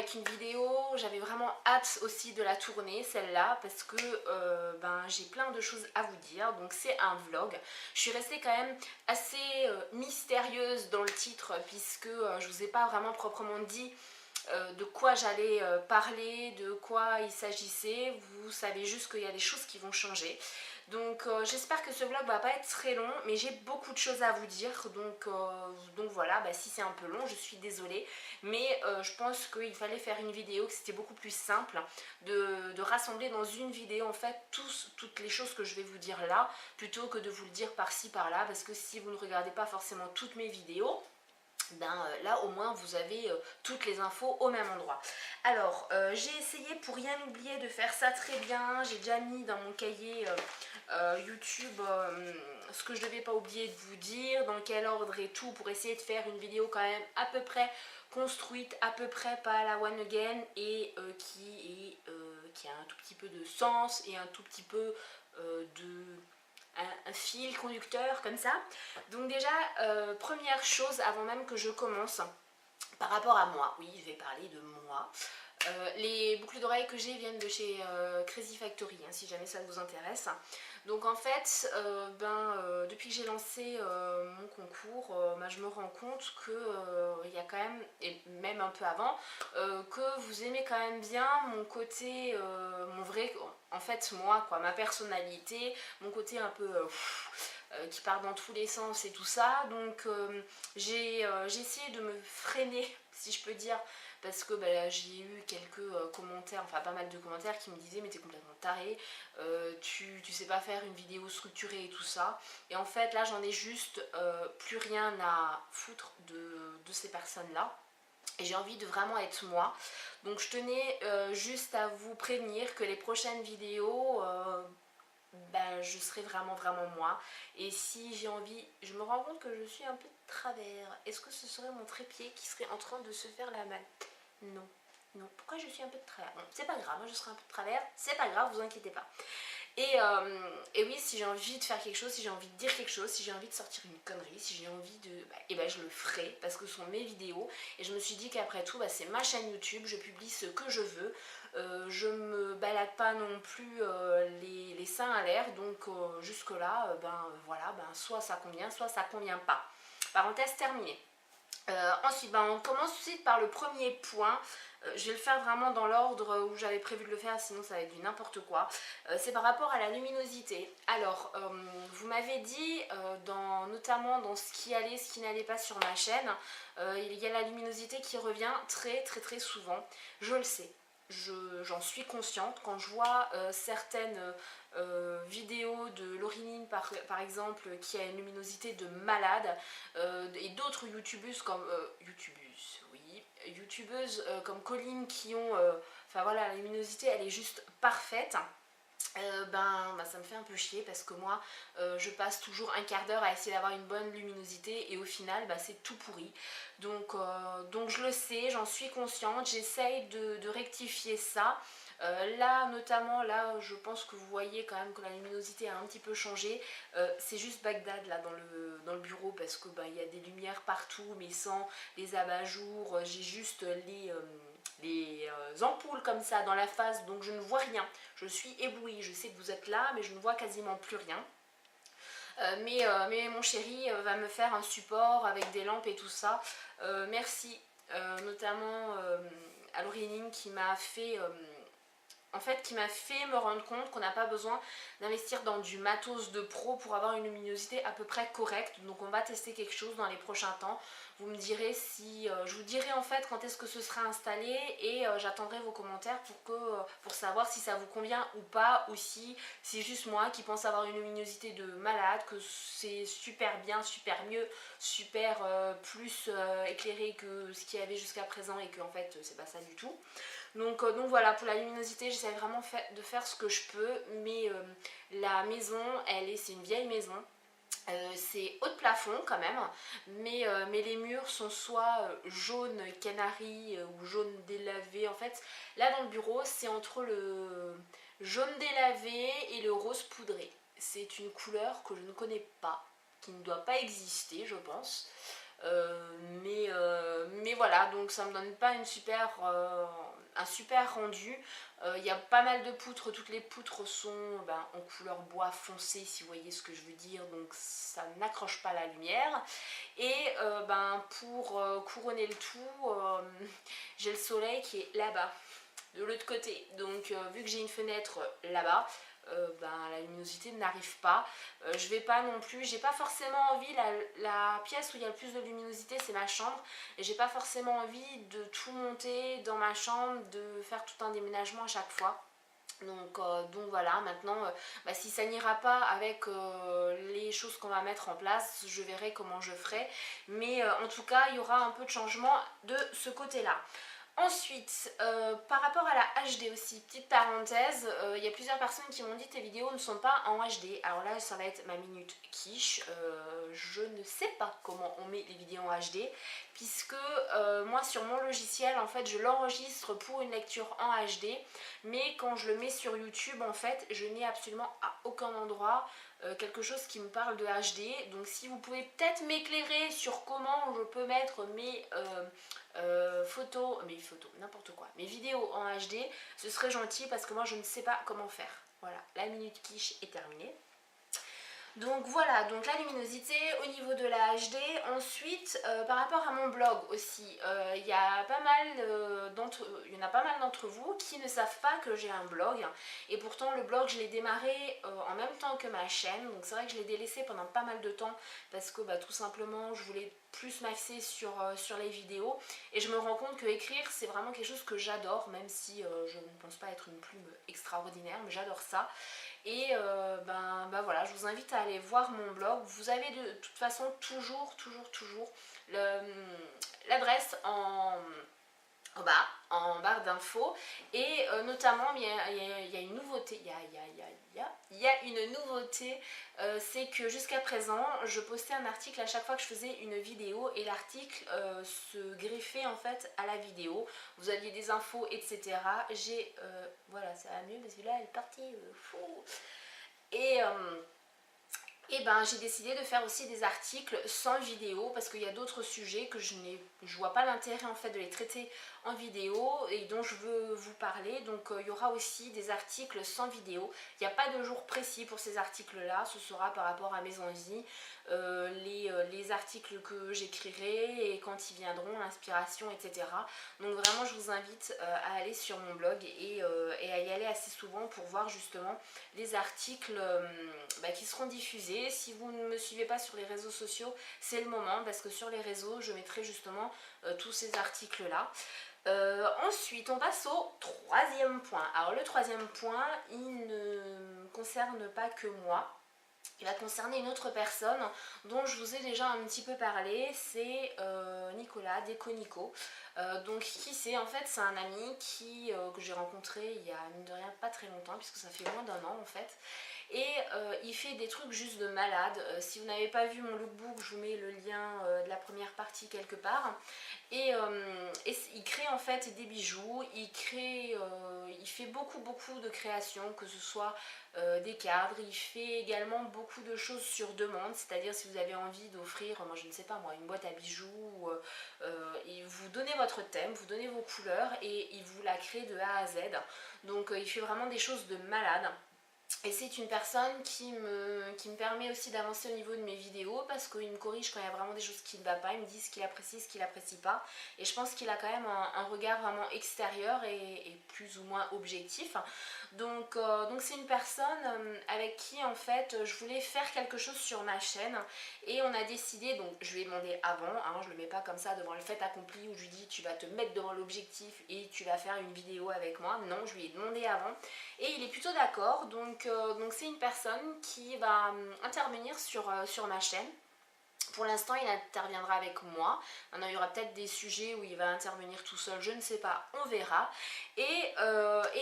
avec une vidéo, j'avais vraiment hâte aussi de la tourner, celle-là, parce que j'ai plein de choses à vous dire. Donc c'est un vlog. Je suis restée quand même assez mystérieuse dans le titre, puisque je vous ai pas vraiment proprement dit de quoi j'allais parler, de quoi il s'agissait. Vous savez juste qu'il y a des choses qui vont changer. Donc j'espère que ce vlog va pas être très long, mais j'ai beaucoup de choses à vous dire. Donc voilà, si c'est un peu long, je suis désolée. Mais je pense qu'il fallait faire une vidéo, que c'était beaucoup plus simple de rassembler dans une vidéo en fait toutes les choses que je vais vous dire là, plutôt que de vous le dire par-ci par-là. Parce que si vous ne regardez pas forcément toutes mes vidéos, là au moins vous avez toutes les infos au même endroit. Alors j'ai essayé pour rien oublier de faire ça très bien. J'ai déjà mis dans mon cahier YouTube ce que je devais pas oublier de vous dire, dans quel ordre et tout, pour essayer de faire une vidéo quand même à peu près construite, à peu près pas à la one again, et qui a un tout petit peu de sens et un tout petit peu de un fil conducteur comme ça. Donc déjà, première chose avant même que je commence, par rapport à moi, oui je vais parler de moi. Les boucles d'oreilles que j'ai viennent de chez Crazy Factory, hein, si jamais ça vous intéresse. Donc en fait, depuis que j'ai lancé mon concours, je me rends compte que il y a quand même, et même un peu avant, que vous aimez quand même bien mon côté, mon vrai, en fait moi quoi, ma personnalité, mon côté un peu qui part dans tous les sens et tout ça. Donc j'ai essayé de me freiner, si je peux dire, parce que j'ai eu quelques commentaires, enfin pas mal de commentaires qui me disaient mais t'es complètement taré, tu sais pas faire une vidéo structurée et tout ça. Et en fait là j'en ai juste plus rien à foutre de ces personnes là. Et j'ai envie de vraiment être moi. Donc je tenais juste à vous prévenir que les prochaines vidéos, je serai vraiment moi. Et si j'ai envie, je me rends compte que je suis un peu de travers. Est-ce que ce serait mon trépied qui serait en train de se faire la malle? Non, non. Pourquoi je suis un peu de travers? Bon, c'est pas grave, moi je serai un peu de travers, c'est pas grave, vous inquiétez pas. Et oui, si j'ai envie de faire quelque chose, si j'ai envie de dire quelque chose, si j'ai envie de sortir une connerie, si j'ai envie de... je le ferai, parce que ce sont mes vidéos. Et je me suis dit qu'après tout, c'est ma chaîne YouTube, je publie ce que je veux. Je me balade pas non plus les seins à l'air, donc jusque là, voilà, soit ça convient, soit ça convient pas. Parenthèse terminée. Ensuite, on commence tout de suite par le premier point. Je vais le faire vraiment dans l'ordre où j'avais prévu de le faire, sinon ça va être du n'importe quoi. C'est par rapport à la luminosité. Alors, vous m'avez dit, notamment dans ce qui allait, ce qui n'allait pas sur ma chaîne, il y a la luminosité qui revient très souvent. Je le sais. J'en suis consciente quand je vois certaines vidéos de Laurinine par exemple qui a une luminosité de malade, et d'autres youtubeuses comme youtubeuses comme Colline qui ont enfin voilà, la luminosité elle est juste parfaite. Ça me fait un peu chier parce que moi je passe toujours un quart d'heure à essayer d'avoir une bonne luminosité et au final c'est tout pourri. Donc je le sais, j'en suis consciente, j'essaye de rectifier ça. Là notamment, là je pense que vous voyez quand même que la luminosité a un petit peu changé. C'est juste Bagdad là dans le bureau parce que il y a des lumières partout mais sans les abat-jours. J'ai juste les ampoules comme ça dans la face, donc je ne vois rien. Je suis éblouie, je sais que vous êtes là mais je ne vois quasiment plus rien. Mais mon chéri va me faire un support avec des lampes et tout ça. Merci notamment à Laurinine qui m'a fait me rendre compte qu'on n'a pas besoin d'investir dans du matos de pro pour avoir une luminosité à peu près correcte. Donc on va tester quelque chose dans les prochains temps. Vous me direz si... je vous dirai en fait quand est-ce que ce sera installé et j'attendrai vos commentaires pour savoir si ça vous convient ou pas, ou si c'est juste moi qui pense avoir une luminosité de malade, que c'est super bien, super mieux, super plus éclairé que ce qu'il y avait jusqu'à présent et que en fait c'est pas ça du tout. Donc voilà, pour la luminosité j'essaie vraiment de faire ce que je peux, mais la maison c'est une vieille maison. C'est haut de plafond quand même, mais les murs sont soit jaune canari ou jaune délavé. En fait, là dans le bureau, c'est entre le jaune délavé et le rose poudré. C'est une couleur que je ne connais pas, qui ne doit pas exister, je pense. Mais voilà, donc ça me donne pas un super rendu. Il y a pas mal de poutres, toutes les poutres sont en couleur bois foncé, si vous voyez ce que je veux dire, donc ça n'accroche pas la lumière. Et pour couronner le tout, j'ai le soleil qui est là-bas, de l'autre côté. Donc vu que j'ai une fenêtre là-bas, la luminosité n'arrive pas. Je vais pas non plus, j'ai pas forcément envie, la pièce où il y a le plus de luminosité c'est ma chambre, et j'ai pas forcément envie de tout monter dans ma chambre, de faire tout un déménagement à chaque fois. Donc voilà, maintenant si ça n'ira pas avec les choses qu'on va mettre en place, je verrai comment je ferai, mais en tout cas il y aura un peu de changement de ce côté là. Ensuite, par rapport à la HD aussi, petite parenthèse, il y a plusieurs personnes qui m'ont dit tes vidéos ne sont pas en HD. Alors là, ça va être ma minute quiche. Je ne sais pas comment on met les vidéos en HD, puisque moi sur mon logiciel, en fait, je l'enregistre pour une lecture en HD, mais quand je le mets sur YouTube, en fait, je n'ai absolument à aucun endroit quelque chose qui me parle de HD. Donc si vous pouvez peut-être m'éclairer sur comment je peux mettre mes n'importe quoi, mes vidéos en HD, ce serait gentil parce que moi je ne sais pas comment faire. Voilà, la minute quiche est terminée. Donc voilà, donc la luminosité au niveau de la HD. Ensuite, par rapport à mon blog aussi, il y en a pas mal d'entre vous qui ne savent pas que j'ai un blog. Et pourtant le blog je l'ai démarré en même temps que ma chaîne. Donc c'est vrai que je l'ai délaissé pendant pas mal de temps parce que tout simplement je voulais plus m'axer sur les vidéos. Et je me rends compte que écrire c'est vraiment quelque chose que j'adore, même si je ne pense pas être une plume extraordinaire, mais j'adore ça. Et voilà, je vous invite à aller voir mon blog. Vous avez de toute façon toujours l'adresse en barre d'infos. Et notamment, il y a une nouveauté. Il y a une nouveauté, c'est que jusqu'à présent, je postais un article à chaque fois que je faisais une vidéo et l'article se greffait en fait à la vidéo. Vous aviez des infos, etc. Voilà, ça va mieux parce que là, elle est partie fou. Et j'ai décidé de faire aussi des articles sans vidéo parce qu'il y a d'autres sujets que je vois pas l'intérêt en fait de les traiter en vidéo et dont je veux vous parler. Donc il y aura aussi des articles sans vidéo. Il n'y a pas de jour précis pour ces articles là, ce sera par rapport à mes envies, les articles que j'écrirai et quand ils viendront, l'inspiration, etc. Donc vraiment je vous invite à aller sur mon blog et à y aller assez souvent pour voir justement les articles qui seront diffusés. Si vous ne me suivez pas sur les réseaux sociaux, c'est le moment parce que sur les réseaux je mettrai justement tous ces articles là. Ensuite on passe au troisième point. Alors le troisième point, il ne concerne pas que moi, il va concerner une autre personne dont je vous ai déjà un petit peu parlé, c'est Nicolas Deconico. Donc qui c'est? En fait c'est un ami que j'ai rencontré il y a mine de rien pas très longtemps puisque ça fait moins d'1 an en fait. Et il fait des trucs juste de malade. Si vous n'avez pas vu mon lookbook, je vous mets le lien de la première partie quelque part. Et il crée en fait des bijoux, il fait beaucoup de créations, que ce soit des cadres, il fait également beaucoup de choses sur demande, c'est-à-dire si vous avez envie d'offrir, moi je ne sais pas moi, une boîte à bijoux, et vous donnez votre thème, vous donnez vos couleurs et il vous la crée de A à Z. Donc il fait vraiment des choses de malade. Et c'est une personne qui me permet aussi d'avancer au niveau de mes vidéos parce qu'il me corrige quand il y a vraiment des choses qui ne vont pas, il me dit ce qu'il apprécie, ce qu'il n'apprécie pas. Et je pense qu'il a quand même un regard vraiment extérieur et plus ou moins objectif. Donc c'est une personne avec qui en fait je voulais faire quelque chose sur ma chaîne et on a décidé, donc je lui ai demandé avant, hein, je le mets pas comme ça devant le fait accompli où je lui dis tu vas te mettre devant l'objectif et tu vas faire une vidéo avec moi. Non, je lui ai demandé avant et il est plutôt d'accord. Donc c'est une personne qui va intervenir sur ma chaîne. Pour l'instant, il interviendra avec moi. Maintenant, il y aura peut-être des sujets où il va intervenir tout seul, je ne sais pas, on verra. Et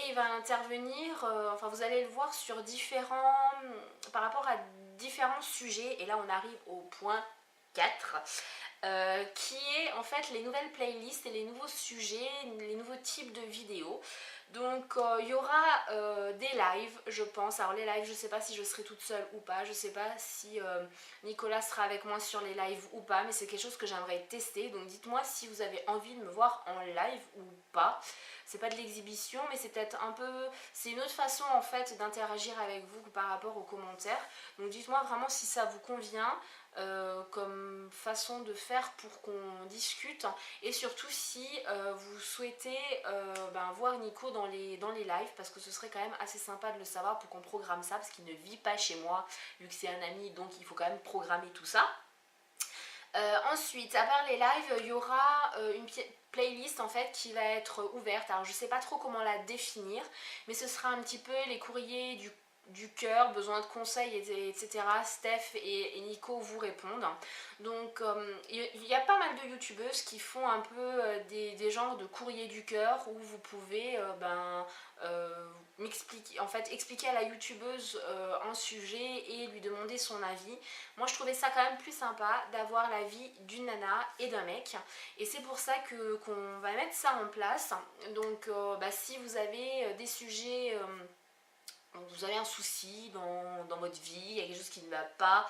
il va intervenir, enfin vous allez le voir sur par rapport à différents sujets. Et là, on arrive au point 4. Qui est en fait les nouvelles playlists et les nouveaux sujets, les nouveaux types de vidéos. Donc il y aura des lives, je pense. Alors les lives, je sais pas si je serai toute seule ou pas, je sais pas si Nicolas sera avec moi sur les lives ou pas, mais c'est quelque chose que j'aimerais tester. Donc dites-moi si vous avez envie de me voir en live ou pas. C'est pas de l'exhibition, mais c'est peut-être un peu... C'est une autre façon en fait d'interagir avec vous par rapport aux commentaires. Donc dites-moi vraiment si ça vous convient. Comme façon de faire pour qu'on discute, et surtout si vous souhaitez voir Nico dans les lives, parce que ce serait quand même assez sympa de le savoir pour qu'on programme ça, parce qu'il ne vit pas chez moi vu que c'est un ami, donc il faut quand même programmer tout ça. Ensuite, à part les lives, il y aura une playlist en fait qui va être ouverte. Alors je sais pas trop comment la définir, mais ce sera un petit peu les courriers du cœur, besoin de conseils, etc. Steph et Nico vous répondent. Donc il y a pas mal de youtubeuses qui font un peu des genres de courriers du cœur où vous pouvez expliquer à la youtubeuse un sujet et lui demander son avis. Moi je trouvais ça quand même plus sympa d'avoir l'avis d'une nana et d'un mec, et c'est pour ça qu'on va mettre ça en place. Donc si vous avez des sujets, vous avez un souci dans votre vie, il y a quelque chose qui ne va pas,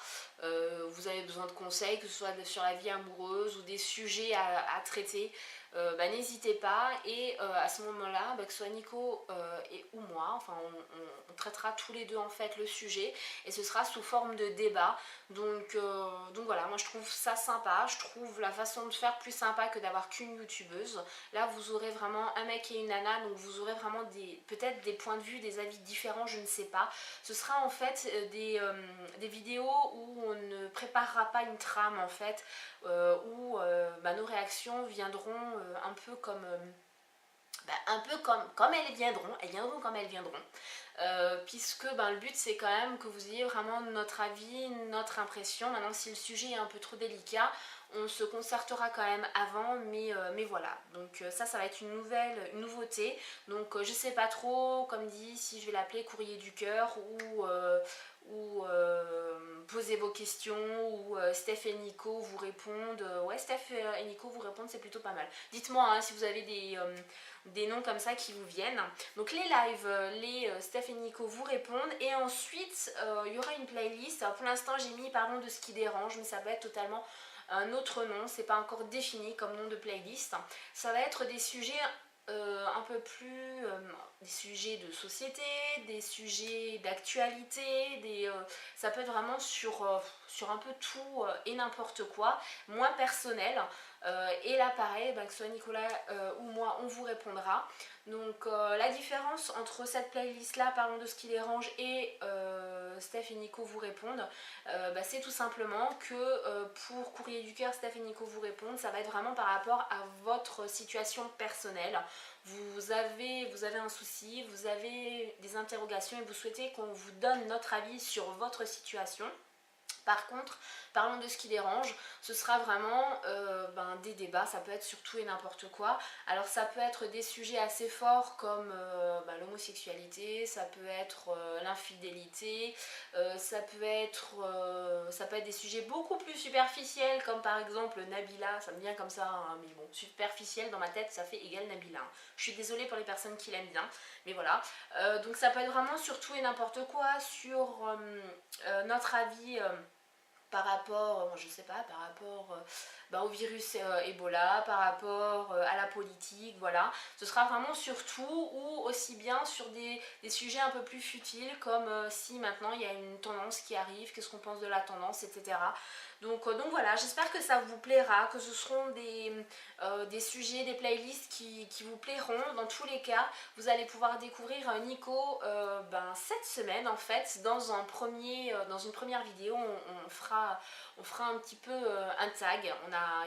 vous avez besoin de conseils, que ce soit sur la vie amoureuse ou des sujets à traiter, n'hésitez pas. Et à ce moment-là, que ce soit Nico ou moi, enfin on traitera tous les deux en fait le sujet, et ce sera sous forme de débat. Donc voilà, moi je trouve ça sympa, je trouve la façon de faire plus sympa que d'avoir qu'une youtubeuse. Là vous aurez vraiment un mec et une nana, donc vous aurez vraiment peut-être des points de vue, des avis différents, je ne sais pas. Ce sera en fait des vidéos où on ne préparera pas une trame en fait, où nos réactions viendront un peu comme elles viendront comme elles viendront. Puisque le but c'est quand même que vous ayez vraiment notre avis, notre impression. Maintenant si le sujet est un peu trop délicat, on se concertera quand même avant, mais voilà. Donc ça va être une nouveauté. Donc je sais pas trop, comme dit, si je vais l'appeler courrier du cœur ou posez vos questions, ou Steph et Nico vous répondent. Ouais, Steph et Nico vous répondent, c'est plutôt pas mal. Dites-moi si vous avez des noms comme ça qui vous viennent. Donc les lives, Steph et Nico vous répondent, et ensuite il y aura une playlist. Alors pour l'instant j'ai mis parlons de ce qui dérange, mais ça va être totalement un autre nom, c'est pas encore défini comme nom de playlist. Ça va être des sujets un peu plus des sujets de société, des sujets d'actualité, ça peut être vraiment sur un peu tout et n'importe quoi, moins personnel. Et là pareil, que ce soit Nicolas ou moi, on vous répondra. Donc la différence entre cette playlist là, parlons de ce qui dérange, et Steph et Nico vous répondent, c'est tout simplement que pour Courrier du cœur, Steph et Nico vous répondent, ça va être vraiment par rapport à votre situation personnelle. Vous avez un souci, vous avez des interrogations et vous souhaitez qu'on vous donne notre avis sur votre situation. Par contre, parlons de ce qui dérange, ce sera vraiment des débats, ça peut être sur tout et n'importe quoi. Alors ça peut être des sujets assez forts comme l'homosexualité, ça peut être l'infidélité, ça peut être des sujets beaucoup plus superficiels comme par exemple Nabila, ça me vient comme ça, hein, mais bon, superficiel dans ma tête ça fait égal Nabila. Je suis désolée pour les personnes qui l'aiment bien, mais voilà. Donc ça peut être vraiment sur tout et n'importe quoi, sur notre avis par rapport, je sais pas, par rapport au virus Ebola, par rapport à la politique, voilà. Ce sera vraiment sur tout, ou aussi bien sur des sujets un peu plus futiles, comme si maintenant il y a une tendance qui arrive, qu'est-ce qu'on pense de la tendance, etc. Donc voilà, j'espère que ça vous plaira, que ce seront des sujets, des playlists qui vous plairont. Dans tous les cas, vous allez pouvoir découvrir Nico cette semaine en fait, dans une première vidéo. On fera un petit peu un tag.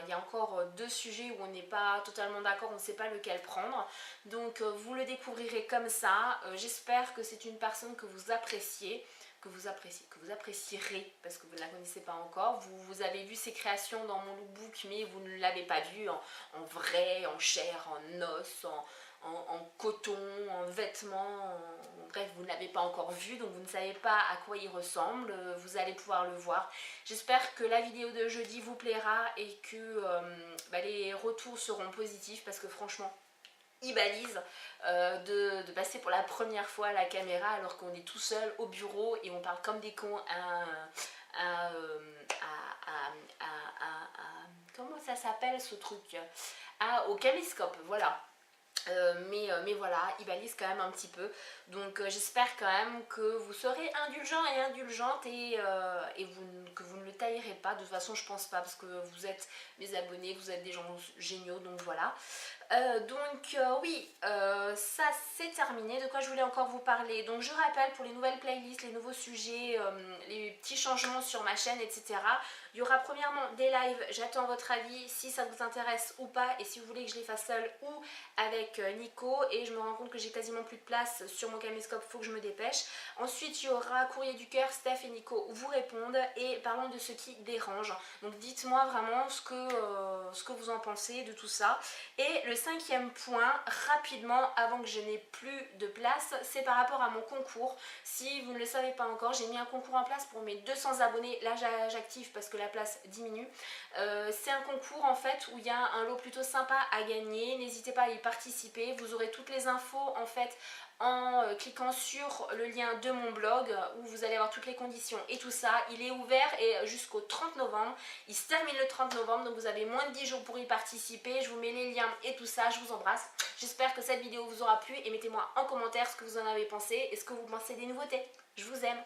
Il y a encore deux sujets où on n'est pas totalement d'accord, on ne sait pas lequel prendre. Donc vous le découvrirez comme ça. J'espère que c'est une personne que vous appréciez, que vous apprécierez, parce que vous ne la connaissez pas encore. Vous avez vu ses créations dans mon lookbook, mais vous ne l'avez pas vu en vrai, en chair, en os, en coton, en vêtements, bref, vous ne l'avez pas encore vu, donc vous ne savez pas à quoi il ressemble. Vous allez pouvoir le voir. J'espère que la vidéo de jeudi vous plaira et que les retours seront positifs, parce que franchement, Ibalise de passer pour la première fois à la caméra alors qu'on est tout seul au bureau et on parle comme des cons comment ça s'appelle ce truc, au caméscope, voilà. Mais voilà, il balise quand même un petit peu. Donc j'espère quand même que vous serez indulgents et indulgentes que vous ne le taillerez pas. De toute façon, je pense pas parce que vous êtes mes abonnés, vous êtes des gens géniaux, donc voilà. Oui, ça c'est terminé. De quoi je voulais encore vous parler? Donc je rappelle pour les nouvelles playlists, les nouveaux sujets, les petits changements sur ma chaîne, etc. Il y aura premièrement des lives, j'attends votre avis si ça vous intéresse ou pas et si vous voulez que je les fasse seule ou avec Nico, et je me rends compte que j'ai quasiment plus de place sur mon caméscope, faut que je me dépêche. Ensuite il y aura courrier du cœur, Steph et Nico vous répondent et parlons de ce qui dérange. Donc dites-moi vraiment ce que vous en pensez de tout ça. Et le cinquième point, rapidement, avant que je n'ai plus de place, c'est par rapport à mon concours. Si vous ne le savez pas encore, j'ai mis un concours en place pour mes 200 abonnés. Là, j'active parce que la place diminue. C'est un concours en fait où il y a un lot plutôt sympa à gagner. N'hésitez pas à y participer. Vous aurez toutes les infos en fait en cliquant sur le lien de mon blog où vous allez avoir toutes les conditions et tout ça. Il est ouvert et jusqu'au 30 novembre. Il se termine le 30 novembre, donc vous avez moins de 10 jours pour y participer. Je vous mets les liens et tout ça. Je vous embrasse. J'espère que cette vidéo vous aura plu et mettez-moi en commentaire ce que vous en avez pensé et ce que vous pensez des nouveautés. Je vous aime.